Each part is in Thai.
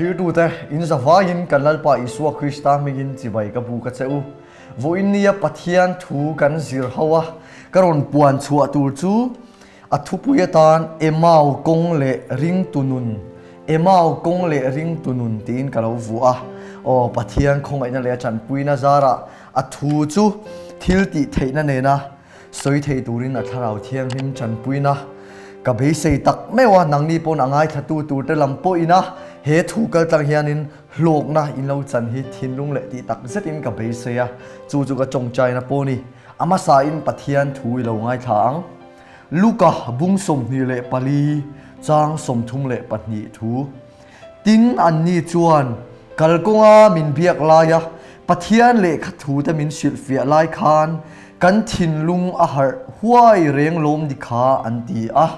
thir tu te in zawangin kan lalpa Isua Krista mingin chibai ka bu ka cheu voin nia pathian thu kan zir hawa karon puan chua tur chu athu puyatan emau kong le ring tunun emau kong le ring tunun tin kalo vua o pathian khong aina le chan puina zara athu chu thilti theina nena soi thei turin atharau thiang him chan puina ka be sei tak mewa nangni pon angai thatu tur te lampo ina he thu kal tang hianin hlok na in lo chan hi thinlung le ti tak zetin ka be seya chu chu ka chongchai na poni ama sa in pathian thui lo ngai thang luka bung som ni le pali chang som thum le patni thu tin an ni chuan kalkonga min biak la ya pathian le khathu ta min silfia lai khan kan thinlung a har huai reng lom dikha anti a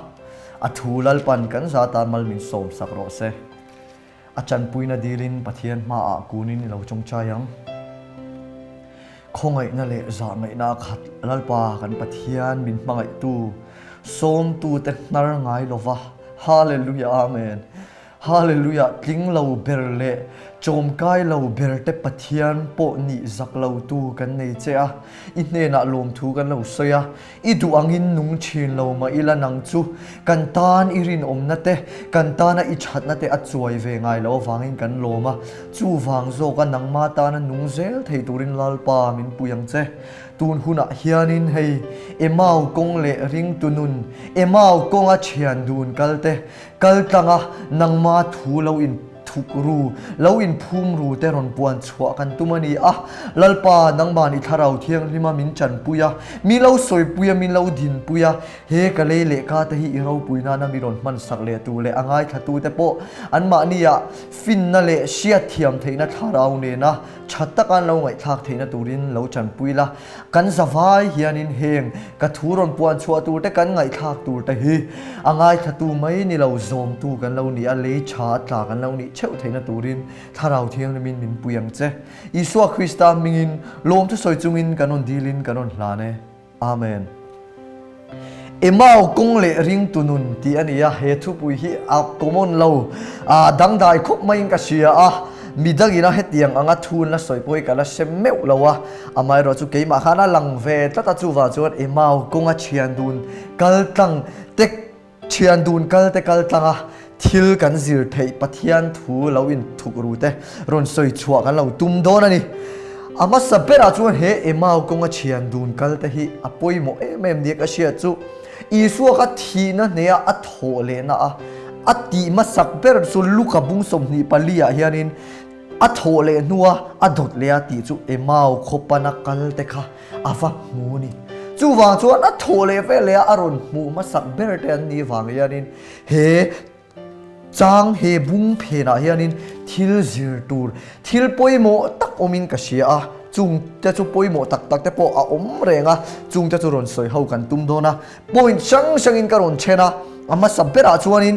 athulal pan kan zata mal min som sakro se achan puina dilin pathian ma a kunin lo chongchayang khongai na le za ngai na khat lalpa kan pathian min mangai tu som tu te nar ngai lova hallelujah amen hallelujah tling lo berle chom kai lo berte pathian po ni zak lo tu kan nei che a inne na lom thu kan lo soya I du angin nung chin lo ma ila nang chu kan tan irin om na te kan tan a I chat na te a chuai ve ngai lo wangin kan loma chu wang zo kan nang ma ta na nung zel thei turin lalpa min puyang che tun huna hianin hei emau kong le ring tunun emau kong a chian dun kalte kaltanga nangma thu lo in thukru lo in phum ru te ron puan chua kan tumani a lalpa nangma ni tharau thiang lima min chan puya mi lo soi puya min lo din puya he ka le le ka te hi I ro puina na mi ron man sak le tu le angai thatu te po an ma ni ya fin na le sia thiam theina tharau ne na chattakan lo ngai thak theina turin lo chan puila kan zawai hianin heng ka thuron puan chua tu te kan ngai thak tur te hi angai thatu mai ni lo zom tu kan lo ni a le cha tla kan lo ni cheu theina turin tharau thiang na min puyang che Isua Krista mingin lom thu soi chungin kanon dilin kanon hlane amen emau kong le ring tunun ti ania he thu pui hi a common lo a dangdai khop mai ka sia a midagina hetiang anga thun la soipoi kala semmeu lawa amai ro chu keima khana langve tata chu wa chuan emau konga chian dun kaltang tek chian dun kalte kaltanga thil kan zir thei pathian thu loin thukru te ron soi chua kan lo tum don ani ama sabera chuan he emau konga chian dun kalte hi apoi mo em ni ka sia chu Isua ka thina neya athole na a ati masak ber su luka bung som ni palia hianin athole nuwa adot le ati chu emau khopana kal te kha afa muni chu wang chuan athole ve le aron mu masak ber te ni wang hianin he chang he bung phena hianin thil zir tur thil poimo tak omin ka sia a chung te chu poimo tak tak te po a om renga chung te chu ron soi ho kan tum dona point sang sangin ka ron chena ama sabera chuanin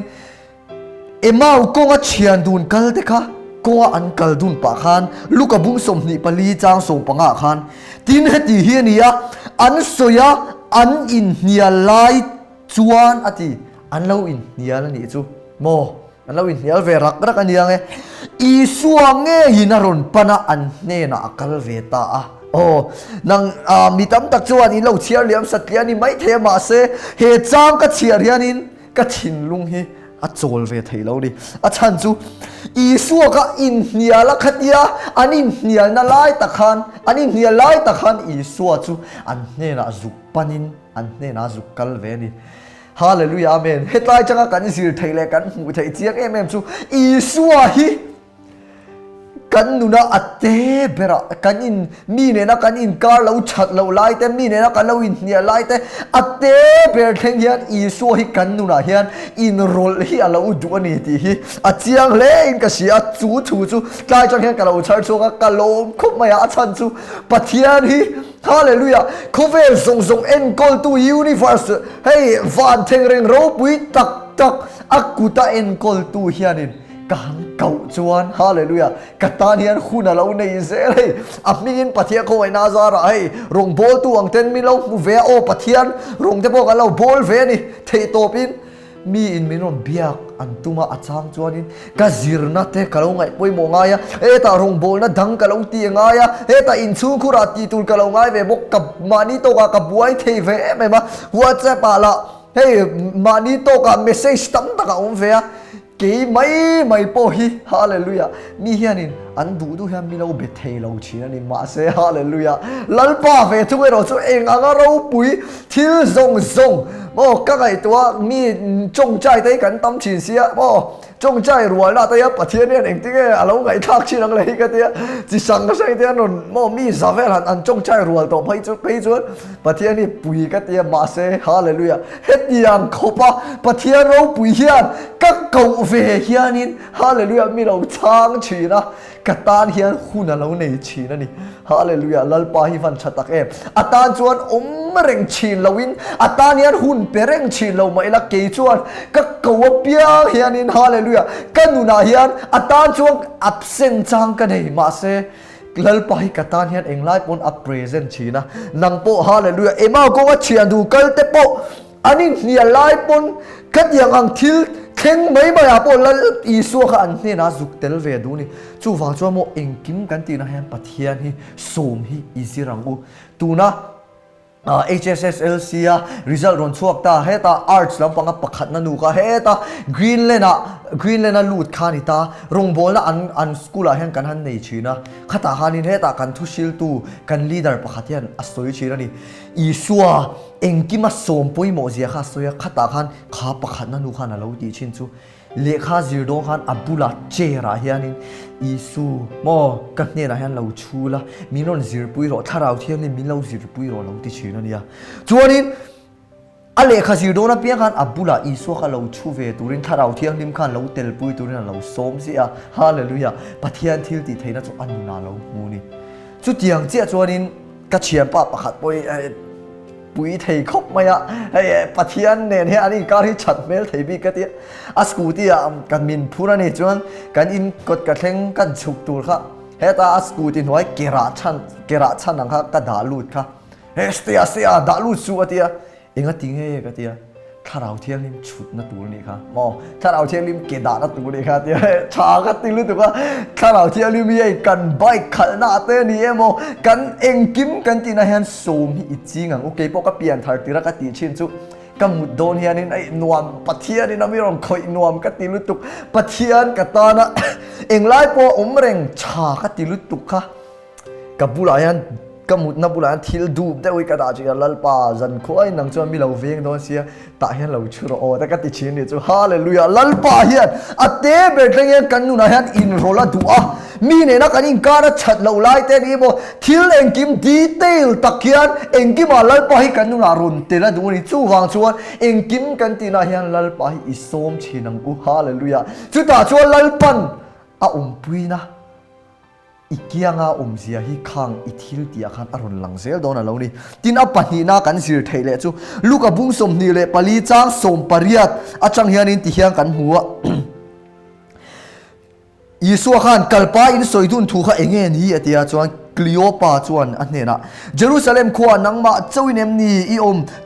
emau konga chian dun kal te kha konga an kal dun pa khan luka bung som ni pali chang so panga khan tin heti hiania an soya an in nia lai chuan ati an lo in nia la ni chu mo an lo in nia ve rak rak ania nge Isua nge hinaron pana an ne na akal ve ta a oh nang mitam tak chuan in lo chiar liam satliani mai the ma se he chang ka chiar hianin ka thin lung hi a chol ve thei lo ni a chan chu Isua ka in nia la khatia anin nia na lai takhan anin nia lai takhan Isua chu an ne na zuk panin an ne na zuk kal ve ni hallelujah amen hetlai changa kan zir thei le kan mu thei chiang em chu Isua hi kan nuna ate bera kan in mi ne na kan in kar lo chat lo lai te mi ne na kan lo in nia lai te ate ber theng hian Isua hi kan nuna hian in rol hi alo du ani ti hi a chiang le in ka sia chu thu chu tlai chang hian ka lo char chu ka lom khop maya a chan chu pathian hi hallelujah khovel zong zong en call to universe hey van theng reng ro pui tak tak akuta en call to hianin kang kau chuan hallelujah katanian khuna lo nei zel hey apmingin pathia ko ai nazara hey rong bol tu ang ten mi lo mu ve o pathian rong te bo ka lo bol ve ni thei topin มีอินมินอนเบียกอันตุมาอาจางจวนอินกะซิรนัดเตกะลงไงป่วยโมงายะตารองโบนะดังกะลงตีงายะตาอินซูคุราตีตุลกะลงไงเวบกกับมานิโตกะกับบัวเทเวเมมาหัวใจปาละมานิโตกะเมสเซจตั้มตะกะองเฟียกี่ไม่โปฮีฮาเลลูยามีเฮียนินอันดูเฮียมีเราเบทเทเราชีนันมาเซฮาเลลูยาลัลป้าเวทุกเราช่วยเองอ่ะเราปุยทิลซงโอ้ก็ไงตัวมีจงใจได้กันตั้มชินเสียโอ้จงใจรวยละแต่ยังปะเทียนเนี่ยเองที่เราไงทักชินังเลยก็เดียจิสังก็ใช่เดียนนโมมีซาเวลอันจงใจรวยต่อไปจุดปะเทียนนี่ปุยก็เดียมาเซฮาเลลูยาเฮ็ดยังขบปะเทียนเราปุยเฮียนก็เก่าเวเฮียนินฮาเลลูยามีเราช้างชีนะกตานเฮียนหุ่นเราในชีนั่นนี่ฮาเลลูยาลัลปาฮิฟันชัตักอัตานจวนเร่งชีนลวินอัตานเฮียนหุ่นเปร่งชีนเราไม่ละเกยจวนก็กวบเปียเฮียนินฮาเลลูยากันนุนาเฮียนอัตานจวนอับเซนจังกันให้มาเซลัลปาฮิกตานเฮียนเองไล่ปนอับเพรเซนชีนะนังโปฮาเลลูยามาก็ว่าเชียนดูกัลเตโปอันนี้เนี่ยไล่ปนกัดยังอังทิลเข่งไม่มาอย่าปนแล้วอีสัวกันเนี่ยนะจุกเตลเวดูนี่จู่ฟังจู่โมเองกิมกันตีนะเฮียนปัทเฮียนฮีสมฮีอีสิรังกูตูนะHSSLC อ่ะ result รอนชวกตาเฮตา arts ลำปังปักขัดนันูกะเฮตา green lane ลูดขานิตารงบอลละอันสกูลาเฮงกันหันในชีนะขัดหานินเฮตากันทุชิลตูกัน leader ปักขัดยันอัศวิชีนะนี่อีสัวเองกิมาสมปุยโมเสียข้าสวยขัดขันขาปักขัดนันูขันเราดีชินซูเลขาจิรดงขันอับดุลลาเจราเฮียนินอีสูโมกันเนี่ยนะเฮียนเราชูละมีนนจิรปุยรอถ้าเราเที่ยงนี่มีเราจิรปุยรอเราดีชินนี่จวนนี้เลขาจิรดงนะเพียงขันอับดุลลาอีสูขันเราชูเวตุรินถ้าเราเที่ยงนิมขันเราเตลปุยตุรินเราสมเสียฮาเลลูยาปะเทียนทิลติเทนะจุอันนาเรามูนี่จุดยังเจ้าจวนนี้กัจเชียนป้าประคัดปุยปุยเทคบไหมอะปะเทียนเนี่ยอันนี้การที่ชัดเมลเทบีกันที่อาสกูที่กันมินพูดนี่จวนกันอินกดกระเทงกันฉุกตัวค่ะเฮตาอาสกูที่หน่วยเกราชันนังค่ะกันดาลูดค่ะสเตียดาลูดสู้กันที่เองก็ติ้งเฮกันที่ถ้าเราเที่ยงริมชุดนัตัวนี้ค่ะมอถ้าเราเที่ยงริมเกดานัตัวนี้ค่ะที่ชากันติ้งรู้ตัวว่าถ้าเราเที่ยงริมมีกันใบขันหน้าเต้นี่มอกันเองกิมกันที่นายฮันสูมอีจริงโอเคพวกก็เปลี่ยนทาร์ติรักติชินซุก็มุดโดนเฮียนี่ไอ้นวมปะเทียนนี่นะไม่รองคอยนวมก็ติลุตุกปะเทียนกับตานะเองไล่พออมเร่งชาก็ติลุตุกค่ะกับบุหรี่ก็มุดนับบุหรี่ทิลดูได้วิกระดาษกันลัลปาจันคอยนังจวนมีเราเวียงโดนเสียตาเฮียนเราชูโรแต่ก็ติชินนี่จูฮาเลลูยาลัลปาเฮียนอัตเตเบรกเงี้ยกันนู่นนะเฮียนอินโรลาดูอ่ะมีเนี่ยนักอินการ์ชัดเราไล่เตนี่โมทิลเองกิมดีเทลตักเฮียนเองกิมลัลปาให้กันนู่นอารุนเตละดูนี่จูฟังชวนเองกิมกันตีนะเฮียนลัลปาให้อิสโมชินังกูฮาเลลูยาจุดตาชวนลัลปันปุยนะอีกอย่างเสียที่ข้างอีทิลตีอาคารอรุณหลังเสียโดนอะไรนี่ตินอัปปะนีน่ากันสิรเทเลจูลูกกับบุ้งสมนีเลปลีจางสมปริยัตอาจังเฮียนินติเฮียงกันหัวอีสัวขันกัลปาอินสอยดุนถูกเองเงี้ยนี่เดียจวนกลีโอปาจวนอันนี้นะเยรูซาเล็มขวานังมาเจ้าอินเอ็มนี่อี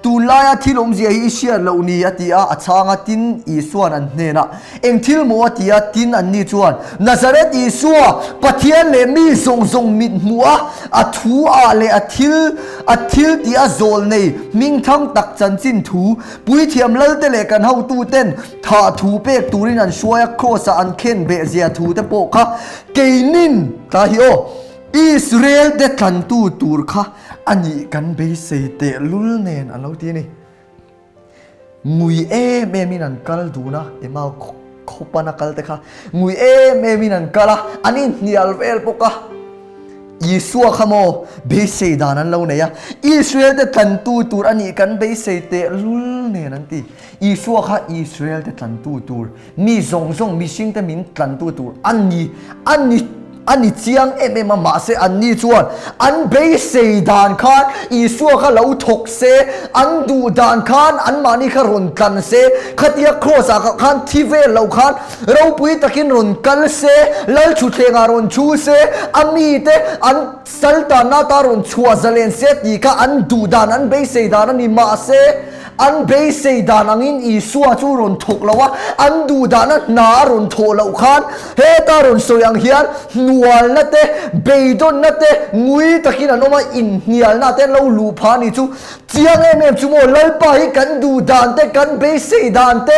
ตูลายที่ลมเสียอีเชียเหล่านี้อดีอาชางตินอีส่วนอันนี้นะเองทิลมัวที่ตินอันนี้จวนนาซาเรตอีสัวปะเทียนเลมีทรงมิดมัวอัทูอาเลอัทิลที่อาโซลนี่มิงทั้งตักจันจินทูปุยเทียมเล่เตเลกันเฮาตูเต้นท่าทูเปกตูรินันช่วยโคสอันเข็นเบเซียทูเตโปค่ะเกนินตาฮิโออิสราเอลเด็ดกันตูร์ค่ะอันนี้กันเบสเตลุลเนนอันเราที่นี่งุยเมมินันกัลดูนะมาคบปนักกัลเตค่ะงุยเมมินันกัลอันนี้นี่อัลเวลปกะยิสัวขโมเบสดานันเราเนี่ยอิสราเอลเด็ดกันตูร์อันนี้กันเบสเตลุลเนนันที่อิสัวค่ะอิสราเอลเด็ดกันตูร์มีทรงมีสิ่งแต่มินกันตูร์อันนี้เจียงมาเสอันนี้จวนอันเบสเซดานคานอีสัวข้าเราถกเสอันดูดานคานอันมานี่ข้ารนกันเสขัดยาโครสาคานที่เวลเราคานเราปุยตะกินรนกันเสลัลชุเทงารนชูเสอามีเตอันสัลตานาตารนชัวเซเลนเสตีกะอันดูดานอันเบสเซดานอันนี้มาเส อันเบสเซดานังอินอีสัวจูรุนทกละวะอันดูดานะนารุนโทละอุคานเฮตารุนโซยังเฮียนนัวละเตเบดอนละเตงุยตะกินอันมาอินเฮียลนะเตเราลูพานี่จูเจียงเอ็มจูโมลลไปกันดูดานเตกันเบสเซดานเต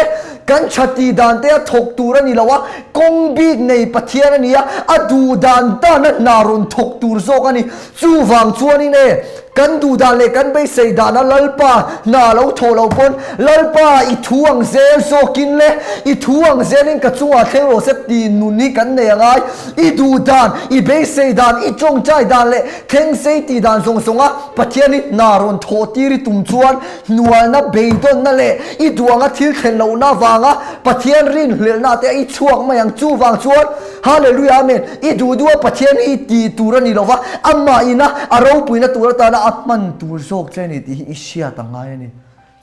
กันชัตีดานเตะถกตูรนี่ละวะกงบีในปะเทียนนี่อะอดูดานตานะนารุนถกตูรโซกันนี่จูฟังชวนนี่เน่กันดูดานเลยกันไปเสดานะลลปานาเราโทเราปนลลปาอีทวงเซลโซกินเลยอีทวงเซลินกระชัวเทโรเซตีนุนี่กันเนี่ยไงอีดูดานอีเบสเซดานอีจงใจดานเลยเข่งเซตีดานทรงทรงอะปะเทียนนี่นารุนโทตีริตุมชวนนัวนะเบดอนนั่นแหละอีดวงอะทิลเข็นเราหน้าวางอะปะเทียนรินเหลือหน้าแต่อีช่วงมาอย่างจูวางชวนฮาเลลูยาเมนอีดูดัวปะเทียนอีตีตูรนี่เราว่าอัมมาอินะอารมณ์ปุยนะตูรตานะอัมันตูโซกเจนี่ที่อิเชียตั้งไงนี่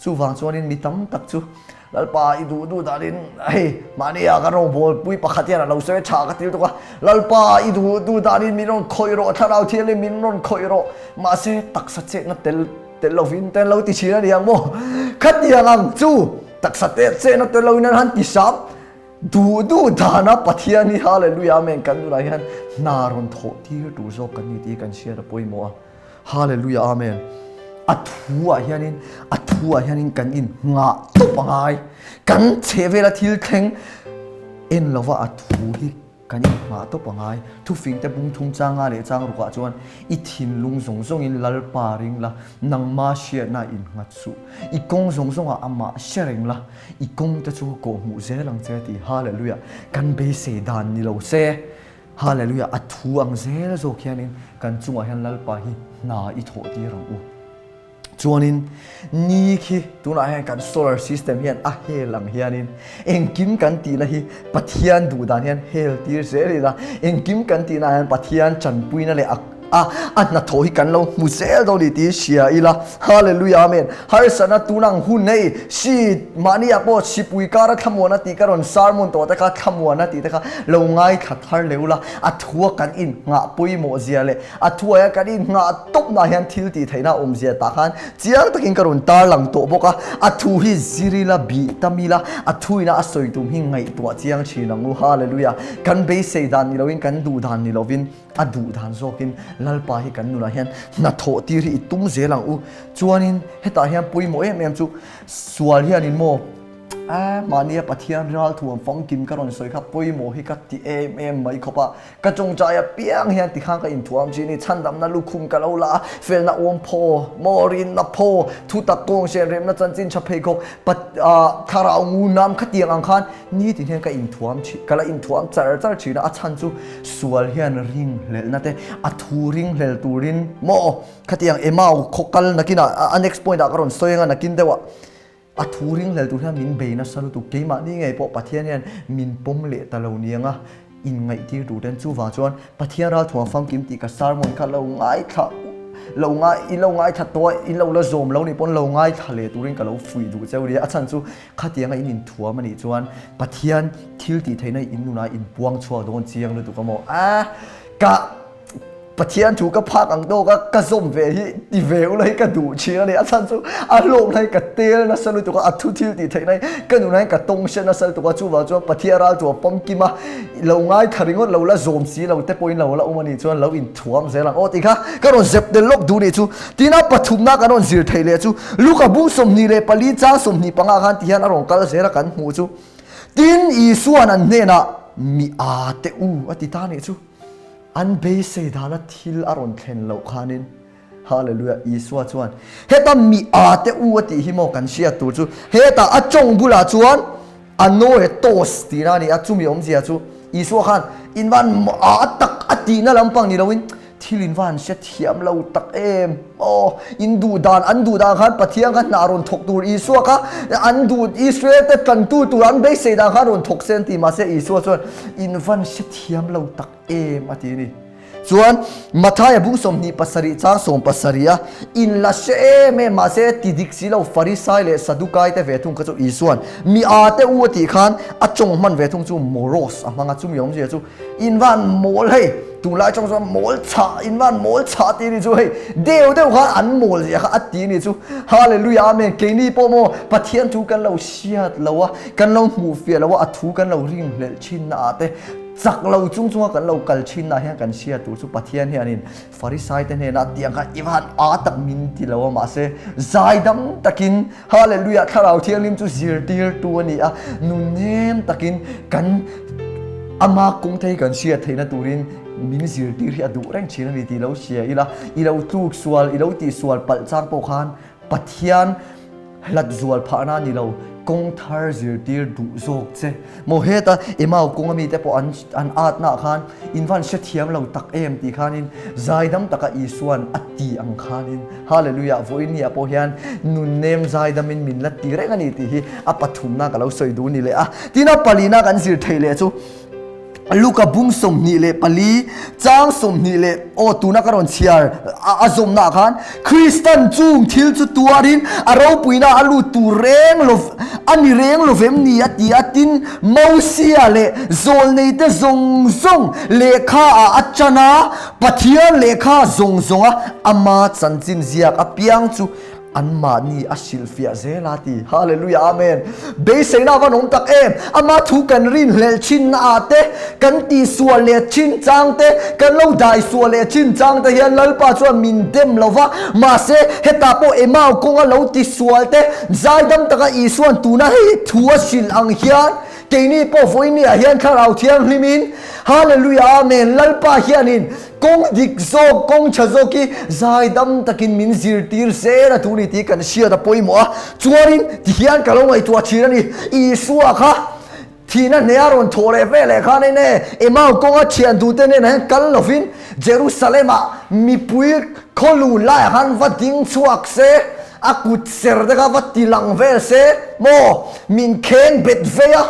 จูวางชวนนี่มีตั้มตักจูแล้วป่าอีดูตาดินเฮ้ยมาเนี่ยกันเราบอกปุยปะขัดเทียนเราเสียฉากกันทีตัวแล้วป่าอีดูตาดินมีนนคอยรอถ้าเราเทียนเลยมีนนคอยรอมาเสียตักสัจเจนะเตลเราวินเตลเราติเชียนี่ยังโมขัดเทียนอังจูตักสัจเจนะเตลเราวินหันติสามดูดานะปะเทียนี่ฮาเลลูยาเมนกันดูไรฮันนารอนโทที่ดูโซกันนี่ที่กันเชียร์ปอยมัวฮาเลลูยาอาเมนอัทัวเฮียนินกันอินงาตุปังไงกันเชเวลาทิลเข่งเอ็นเราว่าอัทัวฮิกันอินงาตุปังไงทุกฟิงแต่บุ้งทุ่งจางอะไรจางรุกะจวนอีทินลุงส่งอินลลปาริงละนังมาเชียน่าอินงัดสุอีกงส่งอามาเชียริงละอีกงจะจูโกมูเซลังเจติฮาเลลูยากันเบสดานนี่เราเซฮาเลลูยาอัทัวอังเซลโซเคียนินกันจุงอาเห็นลลปาฮินาอิโถตีรังอูจวนินนี่คือตัวนั้นกัน solar system เฮียนอะเฮลังเฮียนินเอ็งกิมกันตีละฮีปัทยานดูดานเฮียนเฮลตีเสรีละเอ็งกิมกันตีนะเฮียนปัทยานจันปุยนั่นแหละอันนั้นโถฮิกันเรามุเซลตัวนี้ที่เชียอีละฮาเลลูยาเมนฮาริสันตัวนังหุ่นในชีมานีอาโปชีปุยการขมวนาตีการอนซาร์มุนตัวตะการขมวนาตีตะการลงง่ายขัดฮาร์เลวละอัทัวกันอินงาปุยโมเซียเลยอัทัวกันอินงาตบนาเฮียนทิลตีไทยนาอมเซียตาขันเจียงตะกินการอนตาหลังโตบกะอัทัวฮิซิริลาบีตามิละอัทัวน่าสวยตุมหิงไงตัวเจียงชีนังอูฮาเลลูยากันเบสเซดานนี่เราวินกันดูดานนี่เราวินอดูดานโซกินลลปาฮิกันนูนะเฮียนนัทโถตีรีตุ้มเจลังอูจวนินเฮตาเฮียนปุยโมเอ็มจูสวลเฮียนินโมมาเนี่ยปะเทียนรัลถ่วงฟองกิมกันรอนสวยครับปุยโมฮิกัดที่ไม่ขบะกระจงใจเปียงเฮียนที่ข้างกันอินถ่วงจีนี่ฉันดำนั่นลูกคุมกันเอาละเฟลน่ะอมโพมอรินน่ะโพทุตะโกงเชนเรมน่ะจันจินชะเพกปัดคารางูน้ำขัดเตียงอังคารนี่ที่เฮียนกันอินถ่วงชีกันละอินถ่วงจัดชีนะฉันจูสวลเฮียนริงเลลนั่นเตอัทูริงเลลตูรินโมขัดเตียงเอมาขกัลนักกินอัน next point กันรอนสวยงันนักกินเดวะอัทูริงเลตัวที่มินเบนัสลุตุเกมานี่ไงพอปะเทียนเนี่ยมินปมเละตะเราเนี่ยงะอินไงที่ดูเดินจู่ว่าจวนปะเทียนเราถ่วงฟังกิมตีกับซาร์มอนค่ะเราง่ายค่ะเราง่ายอีเราง่ายขัดตัวอีเราละโจมเรานี่ปนเราง่ายค่ะเลยตัวริงกับเราฟุยดูเจ้าเดียอาจารย์จู่ขัดเตียงไงอินถ่วงมันนี่จวนปะเทียนทิลตีไทยในอินนูนาอินปวงชัวโดนเจียงเลยตัวก็มกะปะเทียนถูกกับภาคอังโตก็กระสมเวที่ดีเวลเลยก็ดูเชียร์เลยอาจารย์จู่อารมณ์เลยก็เตลนะสรุปตัวก็อัทุทิลตีไทยในก็ดูนั่นก็ตรงเช่นนะสรุปตัวก็จู่ว่าจู่ปะเทียนเราจู่ปอมกิมาเราง่ายขาริงเราละโจมสีเราเตปอยเราละอุมานี่จู่เราอินถ่วงเสียหลังโอ้ติค่ะก็โดนเจ็บเดลบดูนี่จู่ที่น่าปฐุมน่าก็โดนซิลไทยเลยจู่ลูกกับบุ้งสมนีเลยปลีจ้าสมนีปังอาการที่ฮันอารมณ์กันเสียละกันหูจู่ดินอีส่วนนั้นเนี่ยนะมีอาเตอูอติตานี่จู่อันเบสดานะทิลอารอนเทนเหล่าขานินฮาเลลูยาอีสวาจวนเฮตามีอาเตอูติฮิโมกันเชียตูจูเฮตาอจงบุลาจวนอันโนเฮโตสตีนานี่อจุมีอมเสียจูอีสวาขันอินวันอาตักอตีนะลำปังนี่เราวินที่ลินวันเสียเทียมเราตักโออินดูดานอันดูดานขันปะเทียงกันนารอนถกตูอีสวาค่ะอันดูอิสราเอลแต่กันตูอันเบสดาขันรอนถกเซนติมาเสียอีสวาจวนอินวันเสียเทียมเราตักมาทีนี่ส่วนมาท้ายบุ้งสมนีปัสริจ้าสมปัสริยาอินละเชเมมาเซติดิกซิเราฟาริสัยเลสดุกายแต่เวทุงก็จะอีส่วนมีอาเตอวติขันอจงมันเวทุงจูโมโรสมังจูมีอมเสียจูอินวันโมเลย tu lai trong so mol cha in van mol cha ti ni chu hei deu kha an mol ya kha ati ni chu hallelujah amen ke ni po mo pathian thu kan lo siat lawa kan lo mu fia lawa athu kan lo ring hlel chin na ate chak lo chung kan lo kal chin na hian kan sia tu chu pathian hianin farisai te ne na tiang kha iwan a tak min ti lawa ma se zaidam takin hallelujah tharau thiang lim chu zir tir tu ani a nun nem takin kan ama kung thei kan sia theina turin min zir tir hi adu reng chin ani ti lo sia ilo tuk sual ilo ti sual pal chang po khan pathian hlat zual phana ni lo kong thar zir tir du zok che mo heta emau kong ami te po an at na khan invan she thiam lo tak em ti khanin zaidam taka isuan ati ang khanin hallelujah voini apo hian nun nem zaidam min la ti reng ani ti hi apathum na ka lo soi du ni le a tina palina kan zir theile chu Luka bung som ni le pali chang som ni le o tuna karon chiar azom na khan Christian chung thil chu tuarin aro puina alu tu reng lo ani reng lo vem ni ati atin mausia le zol nei te zong zong lekha a achana pathian lekha zong zonga ama chanchin ziak apiang chu anma ni asilfia zelati hallelujah amen be seina van om tak em ama thu kan rin hlel chin na ate kan ti sual le chin chang te kan lo dai sual le chin chang te hian lalpa chuan min dem lova ma se heta po emau konga lo ti sual te zaidam taka isuan tuna he thua sil ang hian keini po voini a hian tharau thiang hlimin hallelujah amen lalpa hianin kong dik zo kong chazo ki zaidam takin min zir tir se na thuni ti kan sia da poimo a chuarin ti hian kalong ai tua chirani isua kha thina nearon thore vele khane ne emau konga chian du te ne na kal lovin Jerusalem a mi pui kholu la han va ding chuak se akut ser de ka va tilang vel se mo min khen bet veya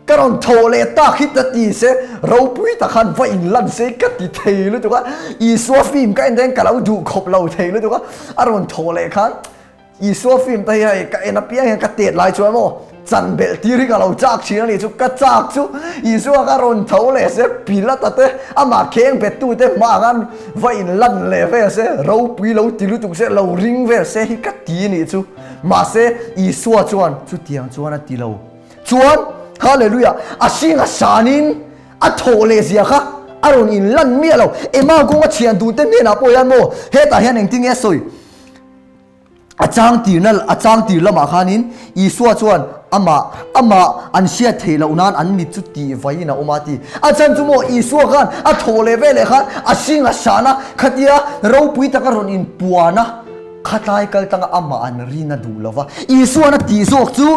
karon thole ta khit ti se ro pui ta khan va in lan se ka ti theilu to ka isua film ka en den ka lo du khop lo theilu to ka aron thole khan isua film ta ya ka en apia ka tet lai chwa mo chan bel ti ri ka lo chak chin ni chu ka chak chu isua ka ron thole se pila ta te ama kheng bet tu te ma gan va in lan le ve se ro pui lo ti lu tu se lo ring ve se hi ka ti ni chu ma se isua chuan chu tiang chuan a ti lo chuan hallelujah asinga sanin athole zia kha aron in lan mi lo ema gonga chian du te ne na po yan mo heta hian engting e soi achang tir lama khanin isua chuan ama an sia theilo nan an mi chu ti vaina omati achan chu mo isua khan athole vele khan asinga sana khatia ro pui ta karon in puana khatai kal tanga ama an rina du lova isuana ti zok chu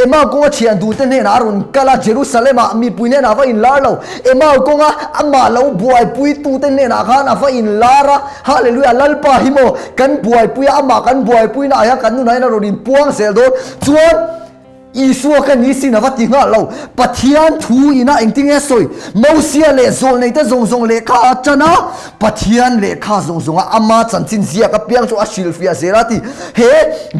ema ko chian du te ne na run kala Jerusalem a mi puine na va in larlo ema ko nga ama lo buai pui tu te ne na khan a va in lara hallelujah lalpa himo kan buai pui ama kan buai pui na ya kan nu na ro din puang sel do chuan isua kan ni sin avati nga lo pathian thu ina engting e soi mosia le zol nei te zong zong le kha chana pathian le kha zong zong ama chanchin zia ka piang chu asilfia zerati he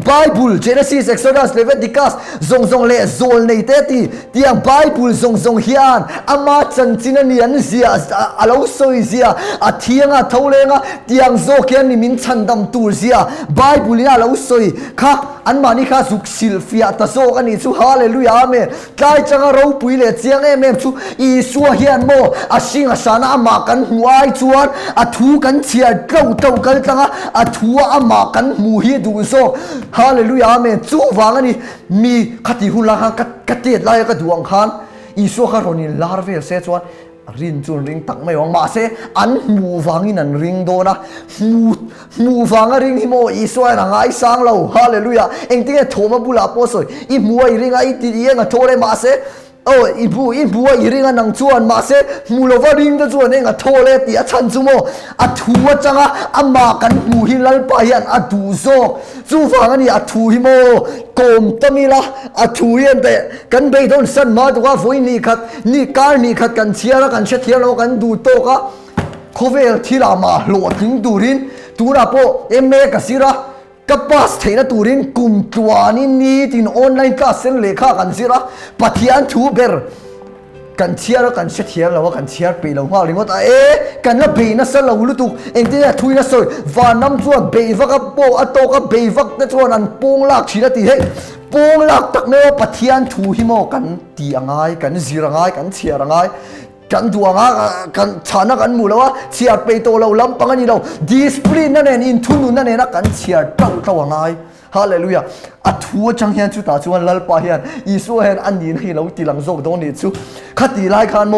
bible Genesis Exodus Leviticus zong zong le zol nei te ti tiang bible zong zong hian ama chanchin ani an zia alo soi zia athianga tholenga tiang zo kian ni min chandam tur zia bible ina lo soi kha an mani kha zuk silfia ta zo ani chu hallelujah amen kai changa ro pui le chiang em chu isua hian mo asinga sana ama kan huai chuan athu kan chia tau kal tanga athu ama kan mu hi du so hallelujah amen chu wangani mi khati hula ka tet lai ka duang khan isua kha ronin larvel se chuan rin chun ring tak mai wang ma se an mu wangin an ring do na mu wanga ring hi mo isua na ngai sang lo hallelujah engting e thoma bula posoi I muai ringa I ti nga thore ma se oh ibu iringa nang chuan ma se mulova ring da chuan enga thole ti a chan chu mo a thuwa changa ama kan mu hi lalpa hian a du zo chu wang ani a thu hi mo kom tamila a thu hian te kan be don san ma tu ka foi ni khat kan chiara kan che thialo kan du to ka khovel thila ma lo ting durin tura po emme ka sira kapas theina turin kum tuani ni tin online class sen lekha kan sira pathian thu ber กันเชียร์กันเชียร์แล้วว่ากันเชียร์ไปแล้วว่าลิงว่ากันละเบย์น่ะสละวุลุตุเองที่เนี่ยทุยน่ะสวยวาน้ำจวนเบย์วักกับโปอัตโตกับเบย์วักนั่นจวนอันปงลักชีนตีเฮ้ปงลักตักเนื้อปะเทียนทูหิโมกันตีอ่างไงกันจีรังไงกันเชียร์ไงกันดวงกันชนะกันหมู่แล้วว่าเชียร์ไปโตเราล้ำปังกันนี่เราดิสปลินนั่นเองอินทุนนั่นเองนะกันเชียร์ตั้งตัวไงฮาเลลูยาอัฐัวจังเฮียนชุดตาชวนลัลปะเฮียนอีสัวเฮียนอันนี้ให้เราตีหลังโจกโดนนี่ชูขัดตีไล่ขันโม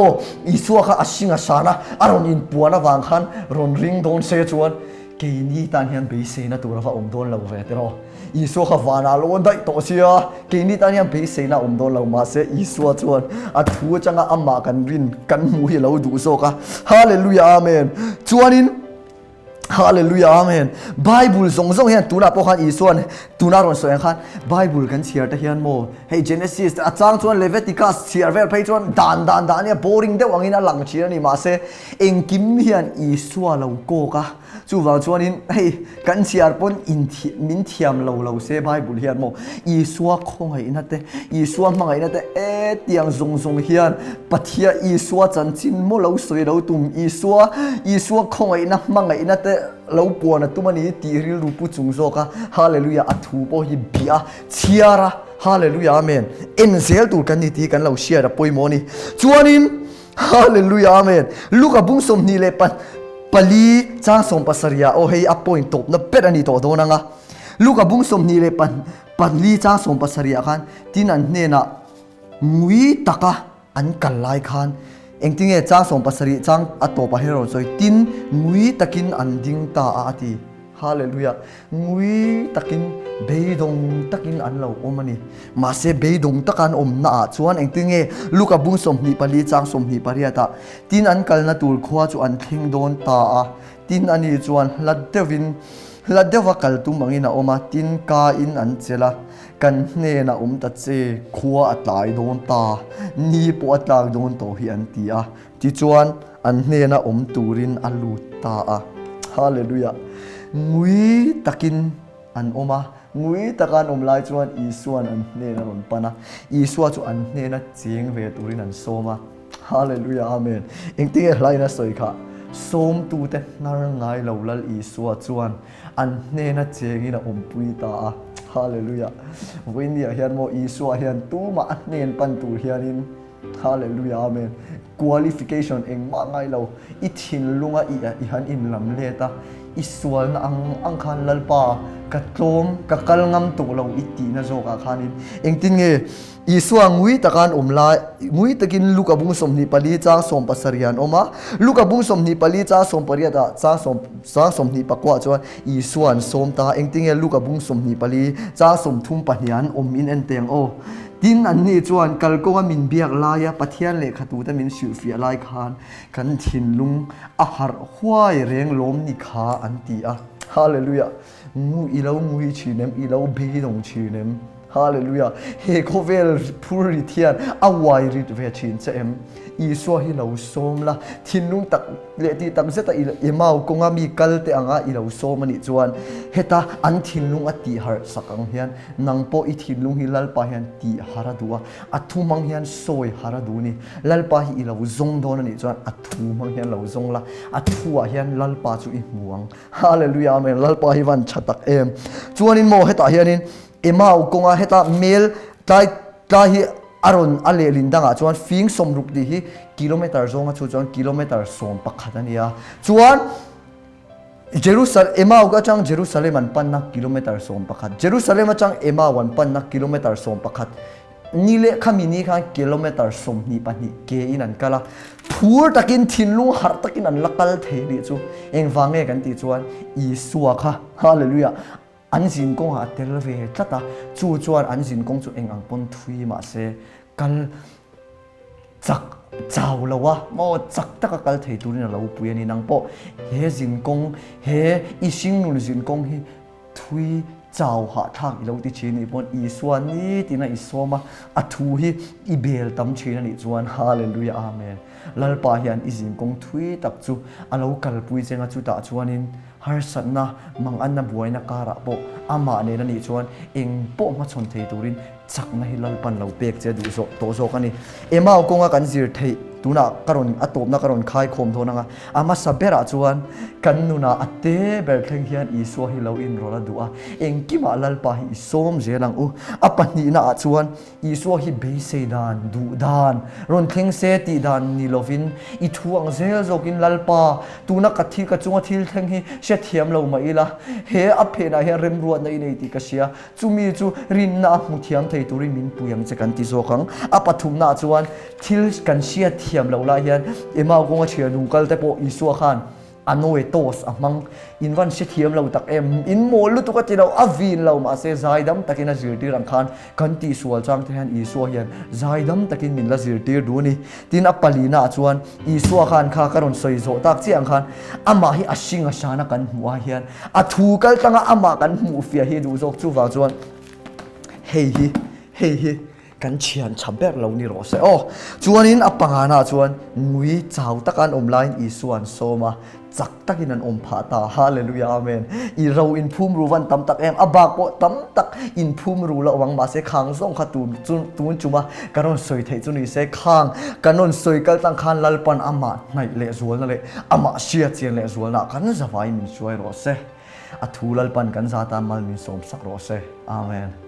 อีสัวข้าอาชิงอาชานะอารมณ์อินปัวนะวางขันรอนริงโดนเสียชวนเกนี่ตานเฮียนเบสเซนะตัวเราอมโดนเราเวทเราอีสัวข้าวานาโลนได้โตเสียเกนี่ตานเฮียนเบสเซนะอมโดนเรามาเสียอีสัวชวนอัฐัวจังอามากันรินกันมูให้เราดูโซกะฮาเลลูยาอาเมนชวนินฮาเลลูยาอาเมนไบเบิลส่งเฮียนตุนาพวกขันอีส่วนตุนารอนสวยขันไบเบิลกันเชียร์ตะเฮียนโมเฮ้ยเจเนซิสอาจารย์ส่วนเลเวติคัสเชียร์เวลไปส่วนดานเนี่ยโบริงเดวังอินาหลังเชียร์นี่มาเซเองกิมเฮียนอีส่วนเราโกกะจู่ว่าส่วนนี้เฮ้ยกันเชียร์ปนอินทิมินเทียมเราเซไบเบิลเฮียนโมอีส่วนคงไงนั่นเตอีส่วนมังไงนั่นเตเตียงทรงเฮียนปัทยาอีส่วนจันจินโมเราสวยเราตุ่มอีส่วนคงไงนะมังไงนั่นเตเราปวดนะตัวมันนี่ตีริลรูปจุงโซกะฮาเลลูยาอัฐูปฮิบิอาเชียระฮาเลลูยาอาเมนเอ็นเซลตูกันนี่ตีกันเราเชียระปอยโมนี่จวนินฮาเลลูยาอาเมนลูกบุ้งสมนี่เลยปลีจ้างสมปัสริยาโอเฮอัปปอยตบนับเป็ดอันนี้ตัวโดนังอ่ะลูกบุ้งสมนี่เลยปลีจ้างสมปัสริยาคันที่นั่นเนี่ยนะงุยตะกะอันกันไลคันเองที่เงี้ยจ้างส่งภาษาจ้างอัตโตปะเฮโรสอยตินงุยตะกินอันดิ้งตาอาทิฮาเลลูยางุยตะกินเบยดงตะกินอันเราอมันนี่มาเสเบยดงตะกันอมน่าชวนเองที่เงี้ยลูกบุ้งสมนิปลีจ้างสมนิปลีตาตินอันกัลนาตูลขวาจวนทิ้งโดนตาตินอันนี้จวนลัดเดวินลัดเดวกัลตุมังอินาอมาตินกาอินอันเจล่ากันเนนะตัดเจขัวอัตลายโดนตานี่ปวดลากโดนโตเฮียนตีอ่ะที่จวนอันเนนะตูรินอัลลูตาอ่ะฮาเลลูยางุยตะกินอันมางุยตะกันลายจวนอีส่วนอันเนนะหล่นปะนะอีส่วนจวนอันเนนะเจียงเวตูรินอันโซมาฮาเลลูยาอาเมนเองที่ไรนะสวยค่ะส้มตูเตนารง่ายเราลัลอีส่วนจวนอันเนนะเจียงอินะปุยตาอ่ะฮาเลลูยาวันนี้เฮียนโมอีสัวเฮียนตู้มาเนียนปันตูเฮียนินฮาเลลูยาอาเมน qualification เองมาไงเราอิทินลุงอีหันอินลำเลตาอิสวลนะอังคันลัลปากัดลมกักลงำตัวเราอิตีนะโจกอาคานินเองติงเงอีสวงงุยตะการลายงุยตะกินลูกบุ้งสมนิปลีจ้างสมปัสริยันอมาลูกบุ้งสมนิปลีจ้างสมปริยตาจ้างสมนิปกว่าจวนอีสวนสมตาเองติงเงลูกบุ้งสมนิปลีจ้างสมทุ่มปัญญาอินเอ็นเตียงโอดินอันนี้จวนกัลก็ว่ามินเบียกลายปะเทียนเลขตูแต่มินสิวฟีลายคานกันทินลุงอาหารห้วยเรียงลมนิขาอันตีอะฮาเลลูยางูอีเรางูชีเนมอีเราเบยดงชีเนมฮาเลลูยาเฮโคเวลพูริเทียนอวายริดเวชินเซมอีสัวฮิเราสมละทินลุงตักเลตีตักเซตอีมาวกงามีกัลเตอังอาอีเราสมมันอีจวนเฮตาอันทินลุงอตีฮาร์สักังเฮียนนังโปอีทินลุงฮิลัลปาเฮียนตีฮาราดัวอัทุมังเฮียนซอยฮาราดูนี่ลัลปาฮิอีเราซงโดนนี่จวนอัทุมังเฮียนเราซงละอัทัวเฮียนลัลปาจูอีมวงฮาเลลูยาเมนลัลปาฮิวันชัตักเอ็มจวนนินโมเฮตาเฮียนินเอมาวกงอาเฮตาเมลตายฮิอารอนอเลลินดังอ่ะจวนฟิงสมรุกดีฮิกิโลเมตรซงอ่ะจวนกิโลเมตรสองปักขัดนี่อ่ะจวนเยรูซาเล็มเอมาก็จังเยรูซาเล็มมันปันนักกิโลเมตรสองปักขัดเยรูซาเล็มจังเอมาวันปันนักกิโลเมตรสองปักขัดนี่เละขามินี่ค่ะกิโลเมตรสองนี่ปันนี่เกอินันกะละพูดตะกินทินลุงหาร์ตะกินอันลักกัลเทดิจูเองฟังเอกันติจวนอีสัวค่ะฮาเลลูยาอันสินกงหาเทลเวทัตตาจู่จวนอันสินกงจู่เองอังปนทุยมาเซกัลจักเจ้าละวะโมจักตะกัลเทตุนี่เราปุยนี่นังโปเฮสินกงเฮอีสิงนุนสินกงเฮทุยเจ้าหาทางอีเราติชินี่ปนอีสวนนี่ตินะอีสวมาอัทูฮีอีเบลตัมชินันอีจวนฮาเลลูยาอาเมนลัลปาเฮียนอีสินกงทุยตักจูอาเรากัลปุยเจงจูตาจวนินฮาร์สันนะมังอันนับวยนักการะโปอามาเนนันอีจวนเองโปมาชนเทตุริน chak na hilal pan lo pek che du so to so kani emao konga kan zir thei tuna karon atop na karon khai khom thona nga ama sabera chuan kan nuna ate ber thleng hian isu hi lo in rola du'a engki ma lal pa hi som zelang u apani na chuan isu hi be se dan du dan ron thleng se ti dan ni lovin I thuang zel zokin lal pa tuna kathi ka chunga thil thleng hi she thiam lo mai la he a phe na he rem ruat nei nei ti ka sia chumi chu rin na mu thiam thei turi min puyang che kan ti zo khang apathum na chuan thil kan sia thiam lo la hian emau gonga thia nu kal te po isu khan anoi tos amang inwan se thiam lo tak em in mol lu tu ka ti lo avin lo ma se zaidam takin a zirti rang khan kan ti sual chang te han isu hian zaidam takin min la zirti du ni tin apalina chuan isu khan kha karon soi zo tak chiang khan ama hi asing asana kan hua hian a thu kal tanga ama kan mu fia hi du zok chu wa chuan hei kan chian chamber lo ni ro se chuanin apangana chuan ngui chau takan online isuan soma chak takin an om pha ta hallelujah amen I ro in phum ru wan tam tak em aba ko tam tak in phum ru la wang ma se khang song kha tun chuma karon soi thei chu ni se khang kanon soi kal tang khan lalpan ama nai le zual na le ama sia chen le zual na kan zawai min suai ro se a thu lalpan kan za ta mal min som sak ro se amen